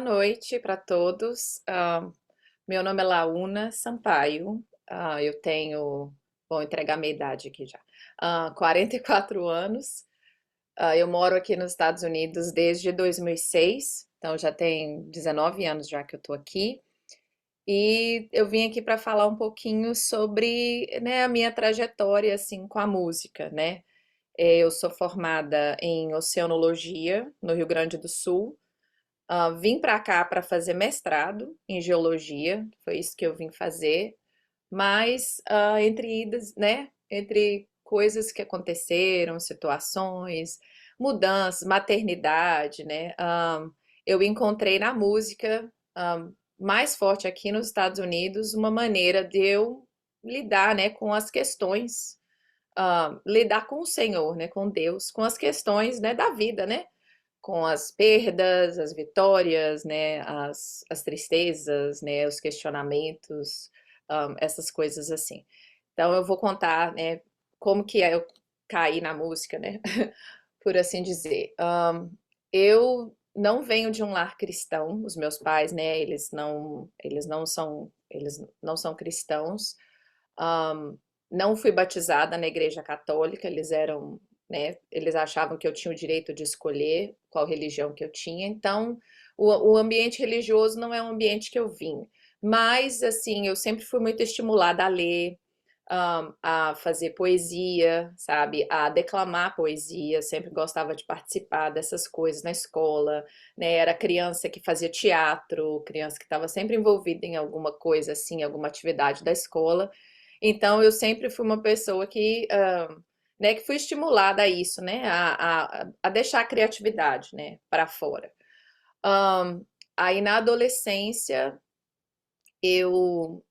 noite para todos. Meu nome é Launa Sampaio. Eu tenho, vou entregar minha idade aqui já, 44 anos. Eu moro aqui nos Estados Unidos desde 2006, então já tem 19 anos já que eu tô aqui. E eu vim aqui para falar um pouquinho sobre, né, a minha trajetória assim com a música, né? Eu sou formada em Oceanologia no Rio Grande do Sul. Vim para cá para fazer mestrado em geologia, foi isso que eu vim fazer, mas entre idas, né, entre coisas que aconteceram, situações, mudanças, maternidade, né, eu encontrei na música, mais forte aqui nos Estados Unidos, uma maneira de eu lidar, né, com as questões, lidar com o Senhor, né, com Deus, com as questões, né, da vida, né? Com as perdas, as vitórias, né, as tristezas, né, os questionamentos, essas coisas assim. Então eu vou contar, né, como que eu caí na música, né, por assim dizer. Eu não venho de um lar cristão, os meus pais, né, eles não são cristãos. Um, não fui batizada na igreja católica, eles eram, né, eles achavam que eu tinha o direito de escolher qual religião que eu tinha, então o ambiente religioso não é um ambiente que eu vim. Mas, assim, eu sempre fui muito estimulada a ler, a fazer poesia, sabe, a declamar poesia, sempre gostava de participar dessas coisas na escola, né, era criança que fazia teatro, criança que estava sempre envolvida em alguma coisa assim, alguma atividade da escola, então eu sempre fui uma pessoa que, né, que fui estimulada a isso, né, a deixar a criatividade, né, para fora. Um, Aí na adolescência eu,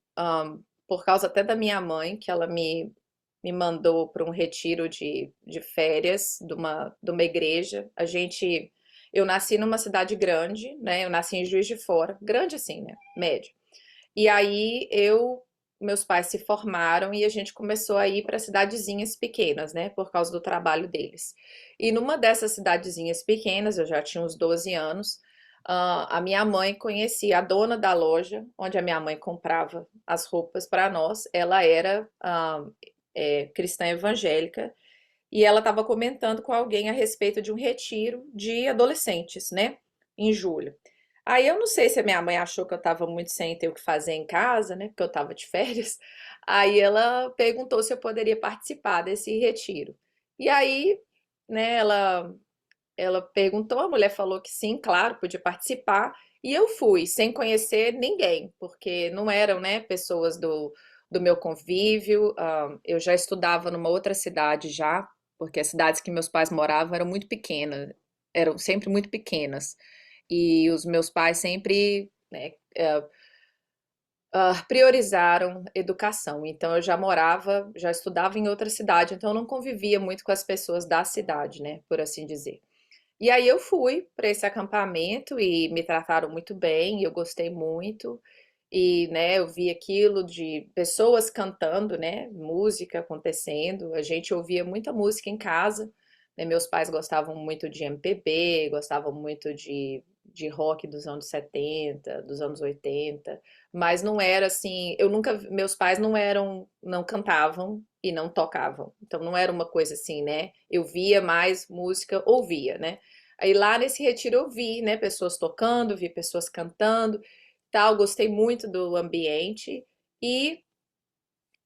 por causa até da minha mãe, que ela me mandou para um retiro de férias de uma igreja. Eu nasci numa cidade grande, né? Eu nasci em Juiz de Fora, grande assim, né? Médio. E aí meus pais se formaram e a gente começou a ir para cidadezinhas pequenas, né? Por causa do trabalho deles. E numa dessas cidadezinhas pequenas, eu já tinha uns 12 anos, a minha mãe conhecia a dona da loja onde a minha mãe comprava as roupas para nós. Ela era cristã evangélica e ela estava comentando com alguém a respeito de um retiro de adolescentes, né? Em julho. Aí eu não sei se a minha mãe achou que eu estava muito sem ter o que fazer em casa, né? Porque eu estava de férias. Aí ela perguntou se eu poderia participar desse retiro. E aí, né, ela perguntou, a mulher falou que sim, claro, podia participar. E eu fui, sem conhecer ninguém, porque não eram, né, pessoas do meu convívio. Eu já estudava numa outra cidade já, porque as cidades que meus pais moravam eram muito pequenas, eram sempre muito pequenas. E os meus pais sempre, né, priorizaram educação. Então eu já morava, já estudava em outra cidade, então eu não convivia muito com as pessoas da cidade, né, por assim dizer. E aí eu fui para esse acampamento e me trataram muito bem, e eu gostei muito. E, né, eu vi aquilo de pessoas cantando, né, música acontecendo. A gente ouvia muita música em casa, né? Meus pais gostavam muito de MPB, gostavam muito de rock dos anos 70, dos anos 80, mas não era assim, eu nunca, meus pais não eram, não cantavam e não tocavam. Então não era uma coisa assim, né? Eu via mais música, ouvia, né? Aí lá nesse retiro eu vi, né, pessoas tocando, vi pessoas cantando, tal, gostei muito do ambiente e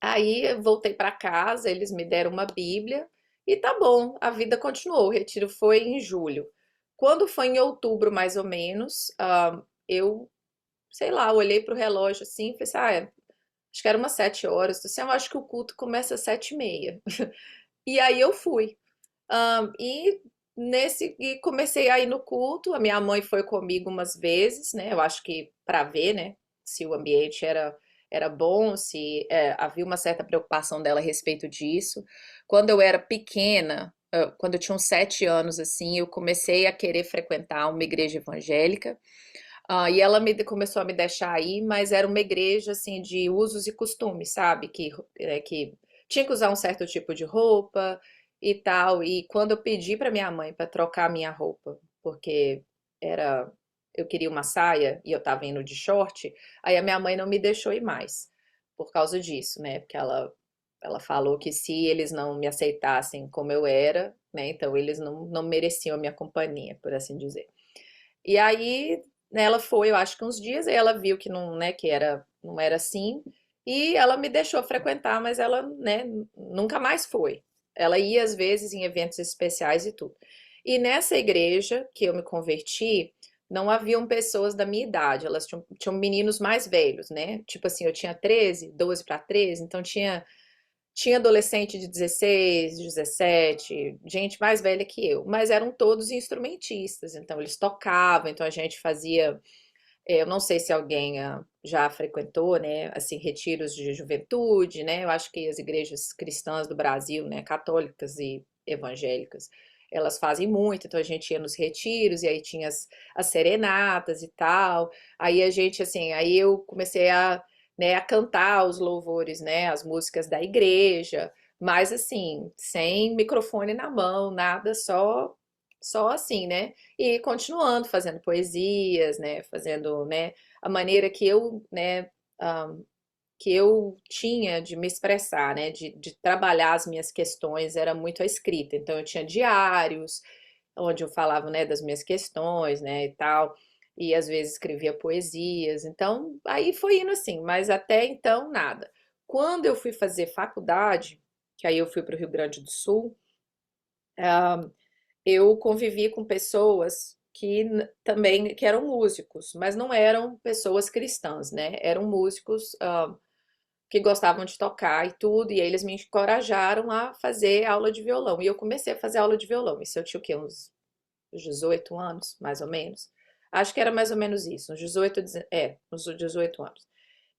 aí eu voltei para casa, eles me deram uma Bíblia e tá bom, a vida continuou. O retiro foi em julho. Quando foi em outubro, mais ou menos, eu, sei lá, olhei para o relógio assim e falei assim, acho que era umas 7 horas. Assim, eu acho que o culto começa às 7h30. E aí eu fui. E comecei a ir no culto. A minha mãe foi comigo umas vezes, né? Eu acho que para ver, né, se o ambiente era bom, se havia uma certa preocupação dela a respeito disso. Quando eu era pequena, quando eu tinha uns 7 anos, assim, eu comecei a querer frequentar uma igreja evangélica. E ela começou a me deixar ir, mas era uma igreja assim de usos e costumes, sabe? Que tinha que usar um certo tipo de roupa e tal. E quando eu pedi para minha mãe para trocar minha roupa, porque era eu queria uma saia e eu tava indo de short, aí a minha mãe não me deixou ir mais por causa disso, né? Porque ela falou que se eles não me aceitassem como eu era, né? Então eles não mereciam a minha companhia, por assim dizer. E aí, né, ela foi, eu acho que uns dias, aí ela viu que não, né, não era assim, e ela me deixou frequentar, mas ela, né, nunca mais foi. Ela ia às vezes em eventos especiais e tudo. E nessa igreja que eu me converti, não haviam pessoas da minha idade, elas tinham meninos mais velhos, né? Tipo assim, eu tinha 13, 12 para 13, então tinha adolescente de 16, 17, gente mais velha que eu, mas eram todos instrumentistas, então eles tocavam, então a gente fazia, eu não sei se alguém já frequentou, né, assim, retiros de juventude, né, eu acho que as igrejas cristãs do Brasil, né, católicas e evangélicas, elas fazem muito, então a gente ia nos retiros e aí tinha as serenatas e tal, aí a gente, assim, aí eu comecei né, a cantar os louvores, né, as músicas da igreja, mas assim, sem microfone na mão, nada, só assim, né? E continuando fazendo poesias, né, fazendo, né, a maneira que eu, né, um, que eu tinha de me expressar, né, de trabalhar as minhas questões, era muito a escrita. Então eu tinha diários, onde eu falava, né, das minhas questões, né, e tal, e às vezes escrevia poesias. Então, aí foi indo assim, mas até então nada. Quando eu fui fazer faculdade, que aí eu fui para o Rio Grande do Sul, eu convivi com pessoas que também que eram músicos, mas não eram pessoas cristãs, né? Eram músicos que gostavam de tocar e tudo, e aí eles me encorajaram a fazer aula de violão. E eu comecei a fazer aula de violão. Isso eu tinha o quê? Uns 18 anos, mais ou menos. Acho que era mais ou menos isso, uns 18, uns 18 anos.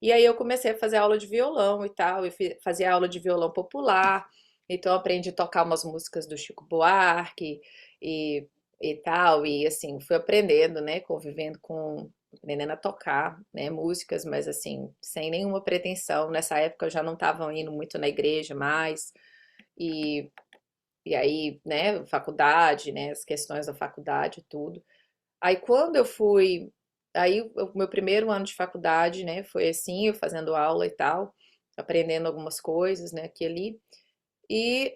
E aí eu comecei a fazer aula de violão e tal, e fazia aula de violão popular, então eu aprendi a tocar umas músicas do Chico Buarque e, e tal, e assim, fui aprendendo, né, convivendo com, aprendendo a tocar, né, músicas, mas assim, sem nenhuma pretensão. Nessa época eu já não estava indo muito na igreja mais, e e aí, né, faculdade, né, as questões da faculdade, tudo. Aí quando eu fui, aí o meu primeiro ano de faculdade, né, foi assim, eu fazendo aula e tal, aprendendo algumas coisas, né, aqui e ali. E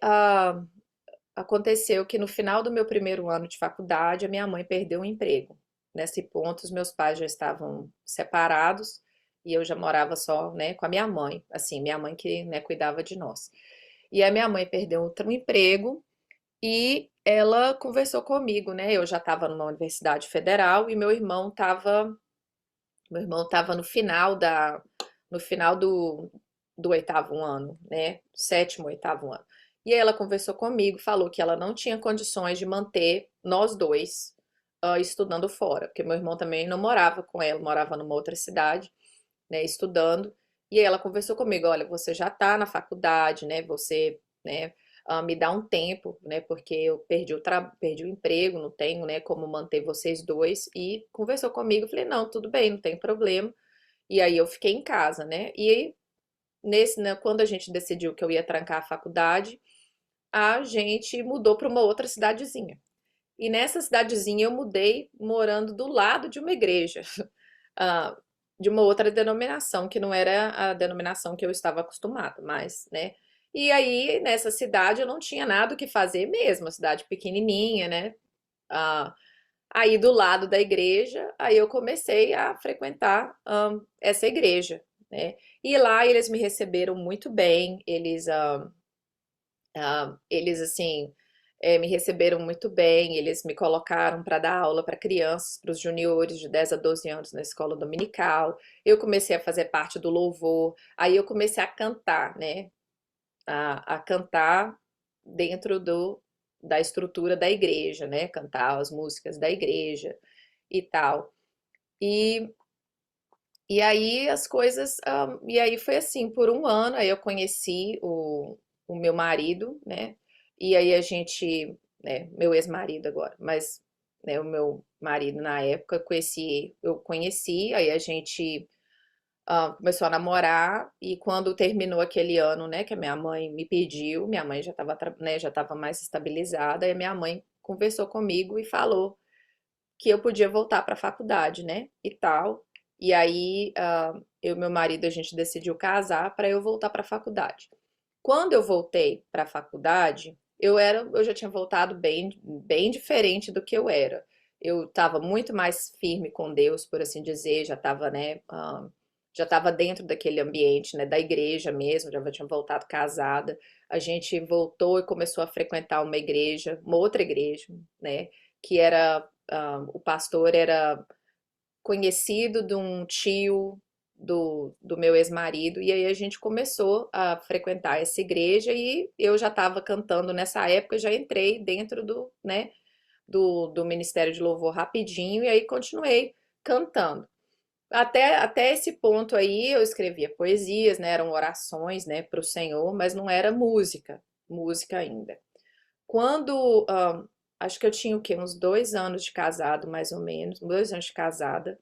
aconteceu que no final do meu primeiro ano de faculdade, a minha mãe perdeu o emprego. Nesse ponto, os meus pais já estavam separados e eu já morava só, né, com a minha mãe, assim, minha mãe que, né, cuidava de nós. E a minha mãe perdeu outro emprego e ela conversou comigo, né? Eu já estava numa universidade federal e meu irmão estava no final do oitavo ano, né? Sétimo, oitavo ano. E aí ela conversou comigo, falou que ela não tinha condições de manter nós dois estudando fora, porque meu irmão também não morava com ela, morava numa outra cidade, né? Estudando. E aí ela conversou comigo, olha, você já está na faculdade, né? Você, né? Me dá um tempo, né? Porque eu perdi o emprego, não tenho, né? Como manter vocês dois. E conversou comigo, eu falei, não, tudo bem, não tem problema. E aí eu fiquei em casa, né? E né, quando a gente decidiu que eu ia trancar a faculdade, a gente mudou para uma outra cidadezinha. E nessa cidadezinha eu mudei morando do lado de uma igreja, ah, de uma outra denominação, que não era a denominação que eu estava acostumada, mas, né? E aí, nessa cidade, eu não tinha nada o que fazer mesmo, a cidade pequenininha, né? Ah, aí, do lado da igreja, aí eu comecei a frequentar essa igreja, né? E lá eles me receberam muito bem, eles assim, me receberam muito bem, eles me colocaram para dar aula para crianças, para os juniores de 10 a 12 anos na escola dominical. Eu comecei a fazer parte do louvor, aí eu comecei a cantar, né? A cantar dentro da estrutura da igreja, né? Cantar as músicas da igreja e tal. E, e aí as coisas, e aí foi assim, por um ano, aí eu conheci o meu marido, né? E aí a gente, né, meu ex-marido agora, mas né, o meu marido na época, eu conheci, aí a gente começou a namorar e quando terminou aquele ano, né, que a minha mãe me pediu, minha mãe já estava, né, já estava mais estabilizada, e a minha mãe conversou comigo e falou que eu podia voltar para a faculdade, né? E tal. E aí, eu e meu marido, a gente decidiu casar para eu voltar para a faculdade. Quando eu voltei para a faculdade, eu já tinha voltado bem diferente do que eu era. Eu estava muito mais firme com Deus, por assim dizer, já estava, né, já estava dentro daquele ambiente, né, da igreja mesmo, já tinha voltado casada. A gente voltou e começou a frequentar uma igreja, uma outra igreja, né, que era, o pastor era conhecido de um tio do meu ex-marido, e aí a gente começou a frequentar essa igreja e eu já estava cantando nessa época, já entrei dentro do, né, do Ministério de Louvor rapidinho e aí continuei cantando. Até esse ponto aí eu escrevia poesias, né, eram orações, né, para o Senhor, mas não era música ainda. Quando, acho que eu tinha o quê? Uns 2 anos de casado, mais ou menos, 2 anos de casada,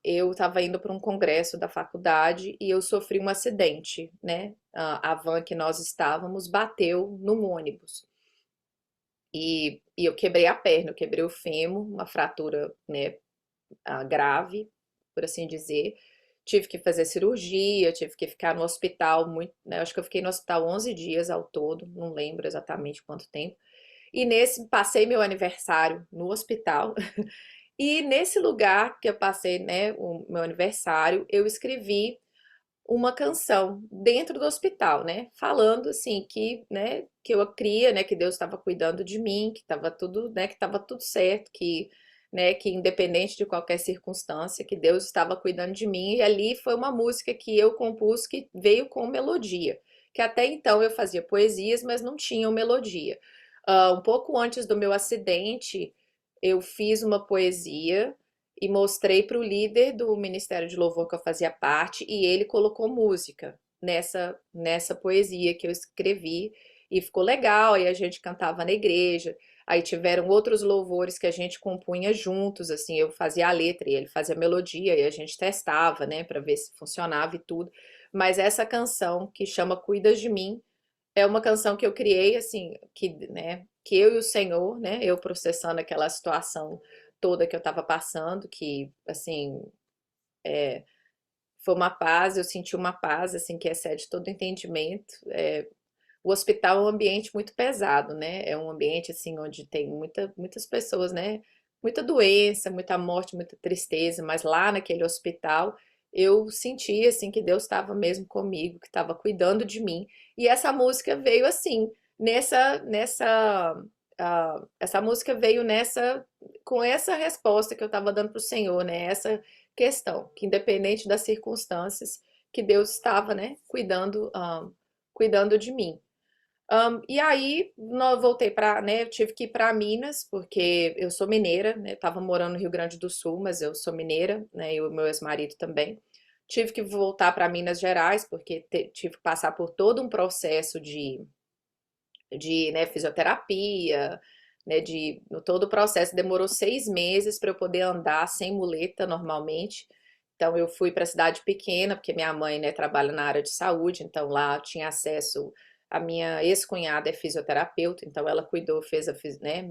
eu estava indo para um congresso da faculdade e eu sofri um acidente, né? A van que nós estávamos bateu num ônibus e eu quebrei a perna, eu quebrei o fêmur, uma fratura, né, grave, por assim dizer. Tive que fazer cirurgia, tive que ficar no hospital muito, né, acho que eu fiquei no hospital 11 dias ao todo, não lembro exatamente quanto tempo. E nesse passei meu aniversário no hospital. E nesse lugar que eu passei, né, o meu aniversário, eu escrevi uma canção dentro do hospital, né, falando assim que, né, que eu cria, né, que Deus estava cuidando de mim, que estava tudo, né, que estava tudo certo, que, né, que independente de qualquer circunstância, que Deus estava cuidando de mim. E ali foi uma música que eu compus que veio com melodia, que até então eu fazia poesias, mas não tinham melodia. Um pouco antes do meu acidente, eu fiz uma poesia e mostrei para o líder do Ministério de Louvor que eu fazia parte e ele colocou música nessa poesia que eu escrevi e ficou legal. Aí a gente cantava na igreja. Aí tiveram outros louvores que a gente compunha juntos, assim, eu fazia a letra e ele fazia a melodia e a gente testava, né, para ver se funcionava e tudo. Mas essa canção que chama Cuidas de Mim é uma canção que eu criei, assim, que, né, que eu e o Senhor, né, eu processando aquela situação toda que eu estava passando, que, assim, foi uma paz, eu senti uma paz, assim, que excede todo entendimento. O hospital é um ambiente muito pesado, né, é um ambiente, assim, onde tem muitas pessoas, né, muita doença, muita morte, muita tristeza, mas lá naquele hospital eu senti, assim, que Deus estava mesmo comigo, que estava cuidando de mim. E essa música veio assim, essa música veio com essa resposta que eu estava dando para o Senhor, né? Essa questão, que independente das circunstâncias, que Deus estava, né, cuidando de mim. E aí, voltei para, né, eu tive que ir para Minas, porque eu sou mineira, né, estava morando no Rio Grande do Sul, mas eu sou mineira, né, e o meu ex-marido também. Tive que voltar para Minas Gerais, porque tive que passar por todo um processo né, fisioterapia, né, todo o processo demorou 6 meses para eu poder andar sem muleta normalmente. Então eu fui para a cidade pequena, porque minha mãe, né, trabalha na área de saúde, então lá eu tinha acesso. A minha ex-cunhada é fisioterapeuta, então ela cuidou, né,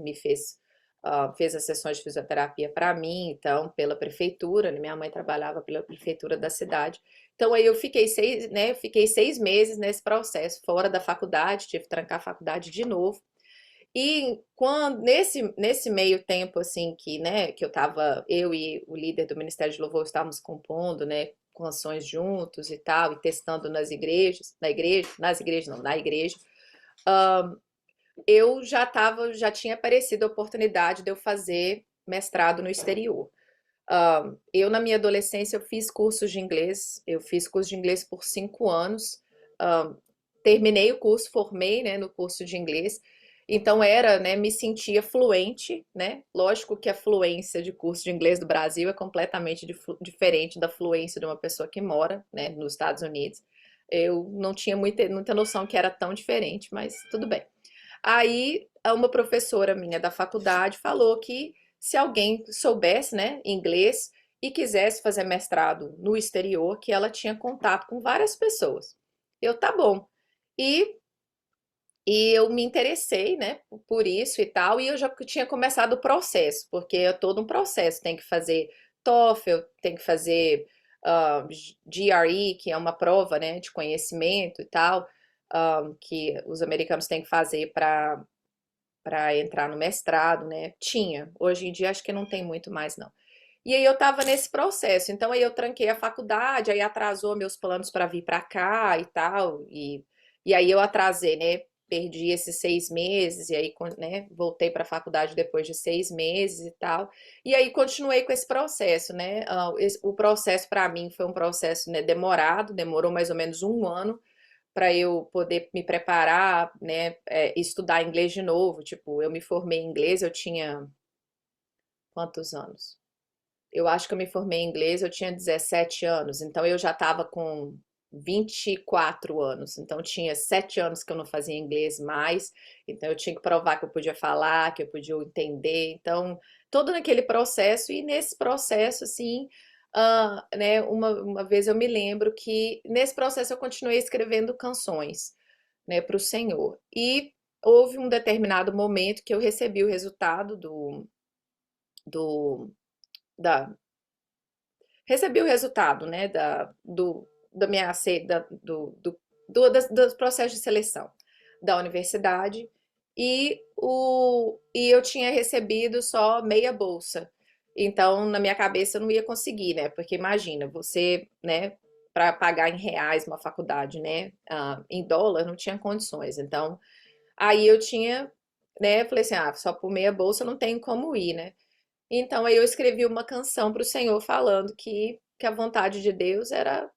fez as sessões de fisioterapia para mim, então pela prefeitura, né, minha mãe trabalhava pela prefeitura da cidade. Então aí eu fiquei né, eu fiquei 6 meses nesse processo, fora da faculdade, tive que trancar a faculdade de novo. E nesse meio tempo, assim, que, né, que eu e o líder do Ministério de Louvor estávamos compondo, né, canções juntos e tal, e testando nas igrejas não, na igreja, eu já tinha aparecido a oportunidade de eu fazer mestrado no exterior. Eu, na minha adolescência, eu fiz cursos de inglês, eu fiz curso de inglês por 5 anos, um, terminei o curso, formei, né, no curso de inglês, então né, me sentia fluente, né, lógico que a fluência de curso de inglês do Brasil é completamente diferente da fluência de uma pessoa que mora, né, nos Estados Unidos. Eu não tinha muita noção que era tão diferente, mas tudo bem. Aí, uma professora minha da faculdade falou que se alguém soubesse, né, inglês e quisesse fazer mestrado no exterior, que ela tinha contato com várias pessoas. Eu, tá bom. E E eu me interessei, né, por isso e tal, e eu já tinha começado o processo, porque é todo um processo, tem que fazer TOEFL, tem que fazer GRE, que é uma prova, né, de conhecimento e tal, que os americanos têm que fazer para entrar no mestrado, né? Tinha. Hoje em dia acho que não tem muito mais, não. E aí eu tava nesse processo, então aí eu tranquei a faculdade, aí atrasou meus planos para vir para cá e tal, e aí eu atrasei, né? Perdi esses 6 meses, e aí, né, voltei para a faculdade depois de 6 meses e tal, e aí continuei com esse processo, né? O processo para mim foi um processo, né, demorado, demorou mais ou menos um ano para eu poder me preparar, né, estudar inglês de novo. Tipo, eu me formei em inglês, eu tinha quantos anos? Eu acho que eu me formei em inglês, eu tinha 17 anos, então eu já estava com 24 anos, então tinha 7 anos que eu não fazia inglês mais, então eu tinha que provar que eu podia falar, que eu podia entender, então todo naquele processo, e nesse processo, assim, né, uma vez eu me lembro que nesse processo eu continuei escrevendo canções, né, para o Senhor, e houve um determinado momento que eu recebi o resultado do, da, recebi o resultado, né, da minha, do processo de seleção da universidade e eu tinha recebido só meia bolsa. Então, na minha cabeça, eu não ia conseguir, né? Porque imagina, você, né, para pagar em reais uma faculdade, né, em dólar, não tinha condições. Então, aí eu tinha, né, falei assim, só por meia bolsa eu não tenho como ir, né? Então aí eu escrevi uma canção para o Senhor falando que a vontade de Deus era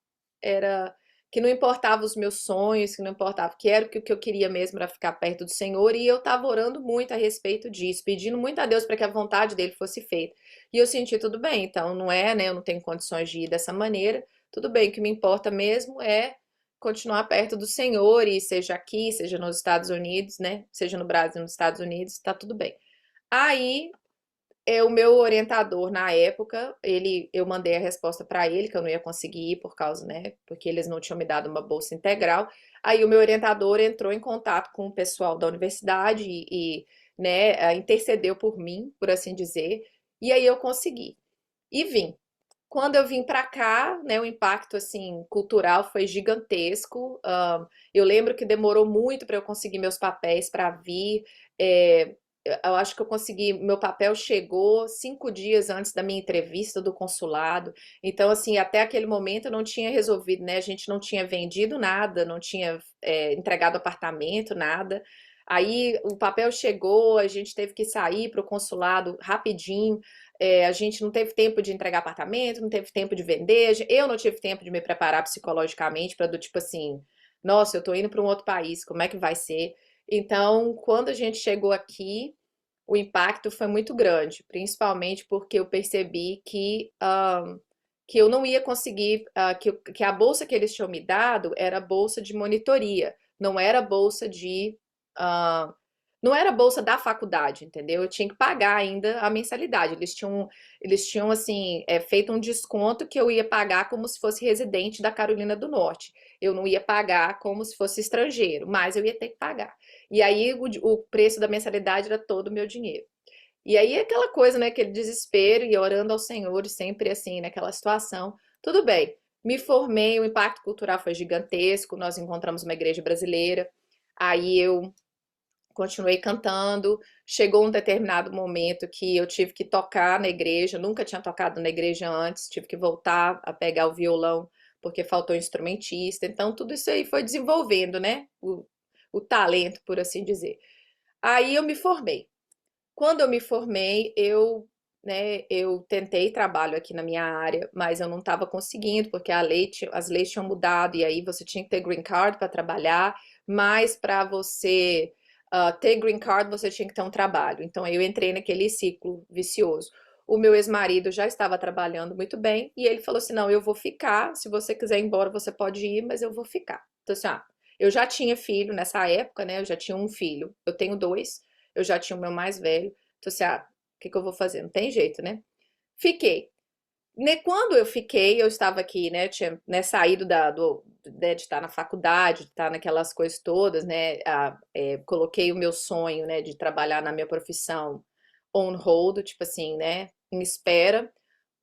que não importava os meus sonhos, que não importava, que era o que eu queria mesmo era ficar perto do Senhor, e eu estava orando muito a respeito disso, pedindo muito a Deus para que a vontade dele fosse feita. E eu senti tudo bem, então não é, né, eu não tenho condições de ir dessa maneira. Tudo bem, o que me importa mesmo é continuar perto do Senhor, e seja aqui, seja nos Estados Unidos, né, seja no Brasil, nos Estados Unidos, tá tudo bem. Aí o meu orientador na época, eu mandei a resposta para ele que eu não ia conseguir ir por causa, né, porque eles não tinham me dado uma bolsa integral. Aí o meu orientador entrou em contato com o pessoal da universidade né, intercedeu por mim, por assim dizer, e aí eu consegui. E vim. Quando eu vim para cá, né, o impacto assim cultural foi gigantesco. Eu lembro que demorou muito para eu conseguir meus papéis para vir. Eu acho que eu consegui, meu papel chegou 5 dias antes da minha entrevista do consulado. Então, assim, até aquele momento eu não tinha resolvido, né? A gente não tinha vendido nada, não tinha entregado apartamento, nada. Aí o papel chegou, a gente teve que sair para o consulado rapidinho. A gente não teve tempo de entregar apartamento, não teve tempo de vender, eu não tive tempo de me preparar psicologicamente para do tipo assim, nossa, eu tô indo para um outro país, como é que vai ser? Então, quando a gente chegou aqui, o impacto foi muito grande, principalmente porque eu percebi que eu não ia conseguir, que a bolsa que eles tinham me dado era bolsa de monitoria, não era bolsa de ah, não era bolsa da faculdade, entendeu? Eu tinha que pagar ainda a mensalidade. Eles tinham assim, feito um desconto que eu ia pagar como se fosse residente da Carolina do Norte. Eu não ia pagar como se fosse estrangeiro, mas eu ia ter que pagar. E aí o preço da mensalidade era todo o meu dinheiro. E aí aquela coisa, né, aquele desespero e orando ao Senhor, sempre assim, naquela situação. Tudo bem, me formei, o impacto cultural foi gigantesco, nós encontramos uma igreja brasileira, aí eu continuei cantando. Chegou um determinado momento que eu tive que tocar na igreja, nunca tinha tocado na igreja antes, tive que voltar a pegar o violão porque faltou instrumentista. Então, tudo isso aí foi desenvolvendo, né? O talento, por assim dizer. Aí eu me formei. Quando eu me formei, né, eu tentei trabalho aqui na minha área, mas eu não estava conseguindo, porque as leis tinham mudado, e aí você tinha que ter green card para trabalhar, mas para você ter green card, você tinha que ter um trabalho. Então aí eu entrei naquele ciclo vicioso. O meu ex-marido já estava trabalhando muito bem, e ele falou assim: não, eu vou ficar, se você quiser ir embora, você pode ir, mas eu vou ficar. Então, assim, eu já tinha filho nessa época, né? Eu já tinha um filho, eu tenho dois. Eu já tinha o meu mais velho. Então, assim, o que que eu vou fazer? Não tem jeito, né? Fiquei. Quando eu fiquei, eu estava aqui, né, tinha, né, saído né, de estar na faculdade, de estar naquelas coisas todas, né, coloquei o meu sonho, né, de trabalhar na minha profissão on hold, tipo assim, né, em espera,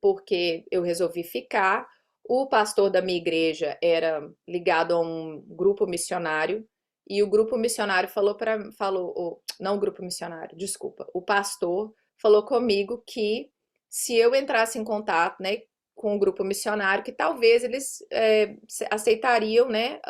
porque eu resolvi ficar. O pastor da minha igreja era ligado a um grupo missionário, e o grupo missionário não o grupo missionário, desculpa, o pastor falou comigo que se eu entrasse em contato, né, com o grupo missionário, que talvez eles aceitariam, né,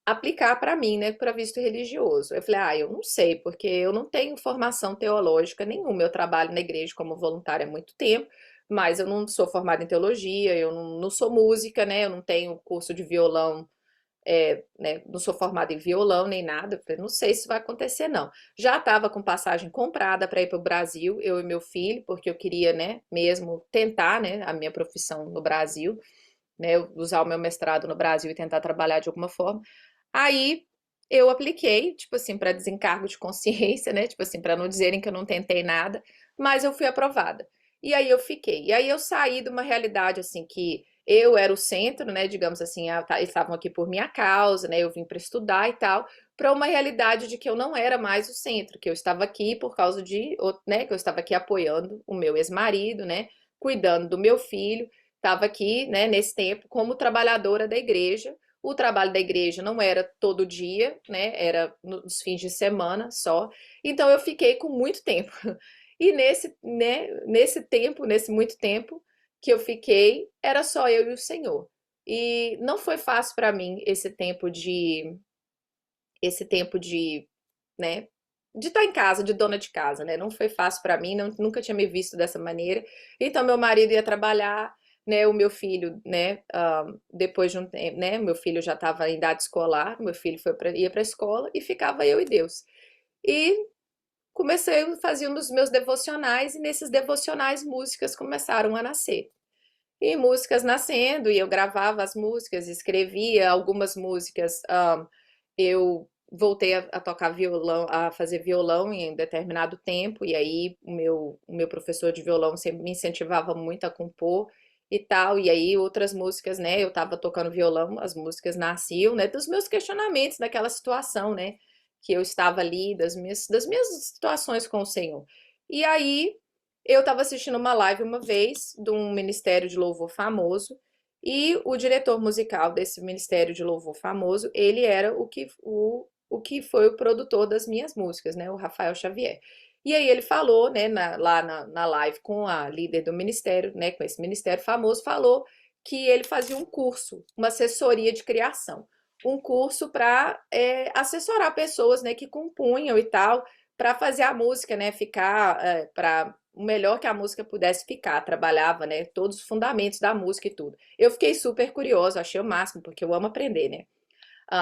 aplicar para mim, né, para visto religioso. Eu falei, eu não sei, porque eu não tenho formação teológica nenhuma. Eu trabalho na igreja como voluntária há muito tempo, mas eu não sou formada em teologia, eu não sou música, né, eu não tenho curso de violão, né, não sou formada em violão nem nada. Eu falei, não sei se vai acontecer, não. Já estava com passagem comprada para ir para o Brasil, eu e meu filho, porque eu queria, né, mesmo tentar, né, a minha profissão no Brasil, né, usar o meu mestrado no Brasil e tentar trabalhar de alguma forma. Aí eu apliquei, tipo assim, para desencargo de consciência, né? Tipo assim, para não dizerem que eu não tentei nada, mas eu fui aprovada. E aí eu fiquei. E aí eu saí de uma realidade assim que eu era o centro, né? Digamos assim, eles estavam aqui por minha causa, né? Eu vim para estudar e tal, para uma realidade de que eu não era mais o centro, que eu estava aqui por causa de, né? Que eu estava aqui apoiando o meu ex-marido, né? Cuidando do meu filho, estava aqui, né? Nesse tempo como trabalhadora da igreja. O trabalho da igreja não era todo dia, né? Era nos fins de semana só. Então eu fiquei com muito tempo. E nesse tempo, nesse muito tempo que eu fiquei, era só eu e o Senhor. E não foi fácil para mim esse tempo de, né, de estar em casa, de dona de casa, né? Não foi fácil para mim, nunca tinha me visto dessa maneira. Então meu marido ia trabalhar, né? O meu filho, né? Depois de um tempo, né? Meu filho já estava em idade escolar, meu filho ia para a escola e ficava eu e Deus. E comecei a fazer um dos meus devocionais e nesses devocionais músicas começaram a nascer. E músicas nascendo, e eu gravava as músicas, escrevia algumas músicas. Eu voltei a tocar violão, a fazer violão em determinado tempo, e aí o meu professor de violão sempre me incentivava muito a compor e tal. E aí outras músicas, né? Eu estava tocando violão, as músicas nasciam, né? Dos meus questionamentos daquela situação, né? Que eu estava ali, das minhas situações com o Senhor. E aí eu estava assistindo uma live uma vez de um ministério de louvor famoso e o diretor musical desse ministério de louvor famoso, ele era o que foi o produtor das minhas músicas, né? O Rafael Xavier. E aí ele falou, né, lá na live com a líder do ministério, né, com esse ministério famoso, falou que ele fazia um curso, uma assessoria de criação, um curso para assessorar pessoas, né, que compunham e tal, para fazer a música, né, ficar para o melhor que a música pudesse ficar. Trabalhava, né, todos os fundamentos da música e tudo. Eu fiquei super curiosa, achei o máximo, porque eu amo aprender, né?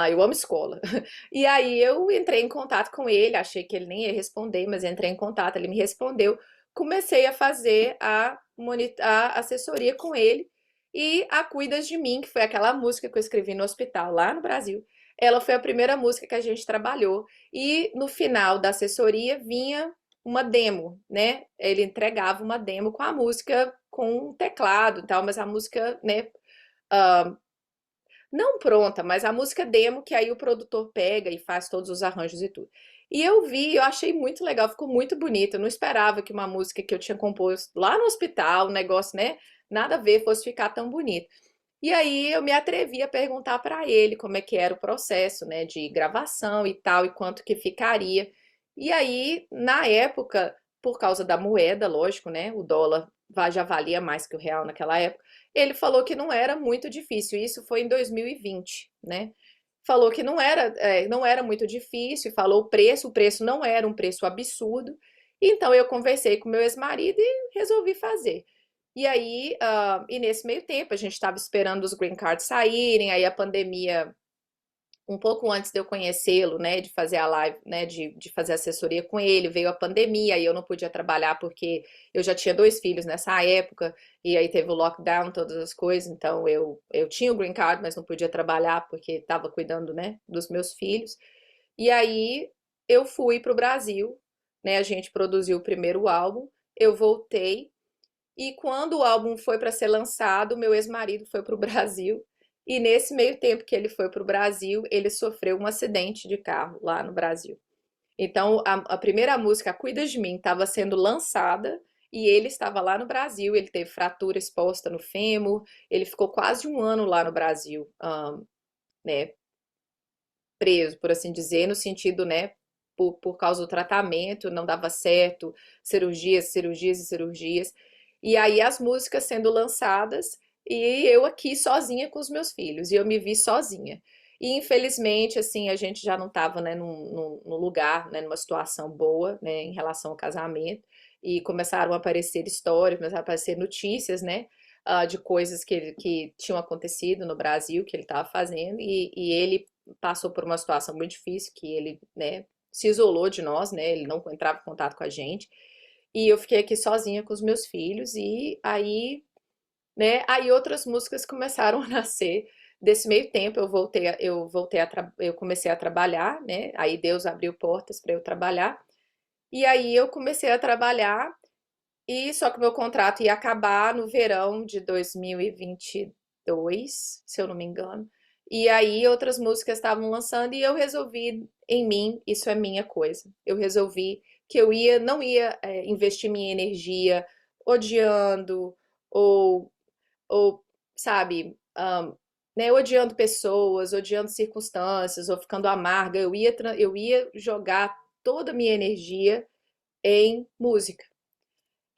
Eu amo escola. E aí eu entrei em contato com ele, achei que ele nem ia responder, mas entrei em contato, ele me respondeu. Comecei a fazer a assessoria com ele e a Cuidas de Mim, que foi aquela música que eu escrevi no hospital lá no Brasil. Ela foi a primeira música que a gente trabalhou e no final da assessoria vinha uma demo, né? Ele entregava uma demo com a música com um teclado e tal, mas a música, né, ah, não pronta, mas a música demo que aí o produtor pega e faz todos os arranjos e tudo. E eu vi, eu achei muito legal, ficou muito bonito. Eu não esperava que uma música que eu tinha composto lá no hospital, um negócio, né, nada a ver, fosse ficar tão bonito. E aí eu me atrevi a perguntar para ele como é que era o processo, né, de gravação e tal, e quanto que ficaria. E aí, na época, por causa da moeda, lógico, né, o dólar já valia mais que o real naquela época, ele falou que não era muito difícil. Isso foi em 2020, né? Falou que não era muito difícil, falou o preço não era um preço absurdo. Então eu conversei com meu ex-marido e resolvi fazer. E aí, e nesse meio tempo, a gente estava esperando os green cards saírem, aí a pandemia, um pouco antes de eu conhecê-lo, né, de fazer a live, né, de fazer assessoria com ele, veio a pandemia, e eu não podia trabalhar porque eu já tinha dois filhos nessa época, e aí teve o lockdown, todas as coisas, então eu tinha o green card, mas não podia trabalhar porque estava cuidando, né, dos meus filhos. E aí eu fui para o Brasil, né, a gente produziu o primeiro álbum, eu voltei, E quando o álbum foi para ser lançado, meu ex-marido foi para o Brasil. E nesse meio tempo que ele foi para o Brasil, ele sofreu um acidente de carro lá no Brasil. Então, a primeira música, Cuida de Mim, estava sendo lançada e ele estava lá no Brasil. Ele teve fratura exposta no fêmur, ele ficou quase um ano lá no Brasil, né, preso, por assim dizer, no sentido, né, por causa do tratamento, não dava certo, cirurgias, cirurgias e cirurgias. E aí as músicas sendo lançadas e eu aqui sozinha com os meus filhos, e eu me vi sozinha. E infelizmente, assim, a gente já não estava, né, num lugar, né, numa situação boa, né, em relação ao casamento, e começaram a aparecer histórias, começaram a aparecer notícias, né, de coisas que tinham acontecido no Brasil, que ele estava fazendo, e ele passou por uma situação muito difícil, que ele, né, se isolou de nós, né, ele não entrava em contato com a gente, e eu fiquei aqui sozinha com os meus filhos, e aí, né, aí outras músicas começaram a nascer. Desse meio tempo eu comecei a trabalhar, né, aí Deus abriu portas para eu trabalhar, e aí eu comecei a trabalhar, e só que o meu contrato ia acabar no verão de 2022, se eu não me engano. E aí outras músicas estavam lançando e eu resolvi em mim, isso é minha coisa. Eu resolvi que eu não ia investir minha energia odiando ou, ou sabe, né, odiando pessoas, odiando circunstâncias, ou ficando amarga. Eu ia jogar toda a minha energia em música.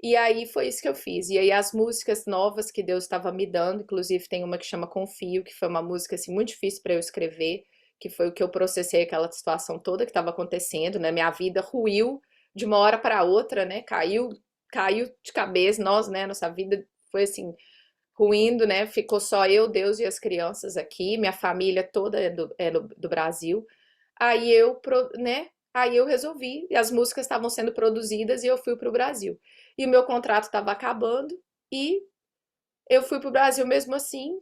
E aí foi isso que eu fiz. E aí as músicas novas que Deus estava me dando, inclusive tem uma que chama Confio, que foi uma música assim muito difícil para eu escrever, que foi o que eu processei aquela situação toda que estava acontecendo, né? Minha vida ruiu de uma hora para outra, né? Caiu de cabeça, nós, né, nossa vida foi assim ruindo, né? Ficou só eu, Deus e as crianças aqui, minha família toda é do Brasil. Né? Aí eu resolvi, e as músicas estavam sendo produzidas e eu fui para o Brasil. E o meu contrato estava acabando e eu fui para o Brasil mesmo assim.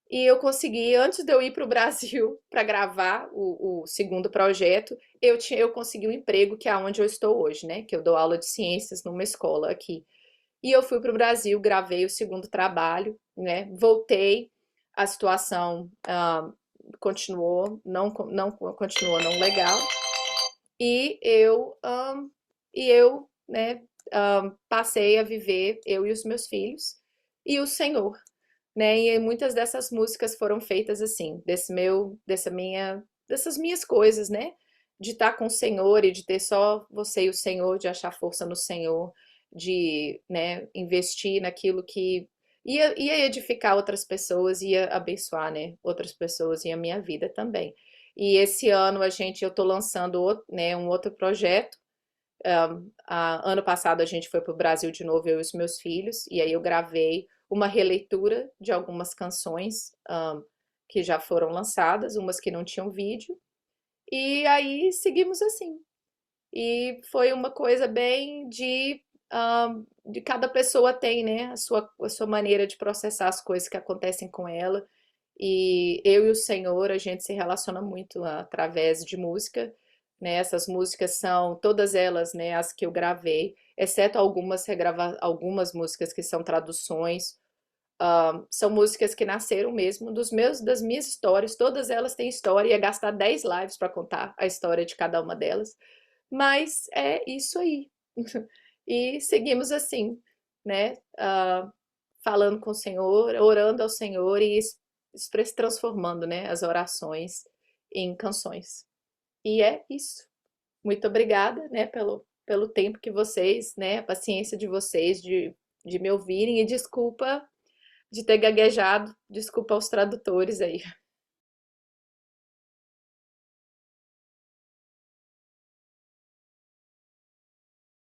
E eu consegui, antes de eu ir para o Brasil para gravar o segundo projeto, eu consegui um emprego que é onde eu estou hoje, né? Que eu dou aula de ciências numa escola aqui. E eu fui para o Brasil, gravei o segundo trabalho, né? Voltei, a situação não continuou não legal. E né, passei a viver, eu e os meus filhos, e o Senhor, né? E muitas dessas músicas foram feitas assim, dessas minhas coisas, né? De estar com o Senhor e de ter só você e o Senhor, de achar força no Senhor, de, né, investir naquilo que ia edificar outras pessoas, ia abençoar, né, outras pessoas e a minha vida também. E esse ano eu tô lançando, né, um outro projeto. Ano passado a gente foi para o Brasil de novo, eu e os meus filhos, e aí eu gravei uma releitura de algumas canções que já foram lançadas, umas que não tinham vídeo, e aí seguimos assim. E foi uma coisa bem de cada pessoa tem, né, a sua maneira de processar as coisas que acontecem com ela. E eu e o Senhor, a gente se relaciona muito através de música, né? Essas músicas são todas elas, né, as que eu gravei, exceto algumas músicas que são traduções. São músicas que nasceram mesmo das minhas histórias. Todas elas têm história, ia gastar 10 lives para contar a história de cada uma delas. Mas é isso aí. E seguimos assim, né? Falando com o Senhor, orando ao Senhor e transformando, né, as orações em canções. E é isso. Muito obrigada, né, pelo tempo que vocês, né, a paciência de vocês de me ouvirem e desculpa de ter gaguejado, desculpa aos tradutores aí.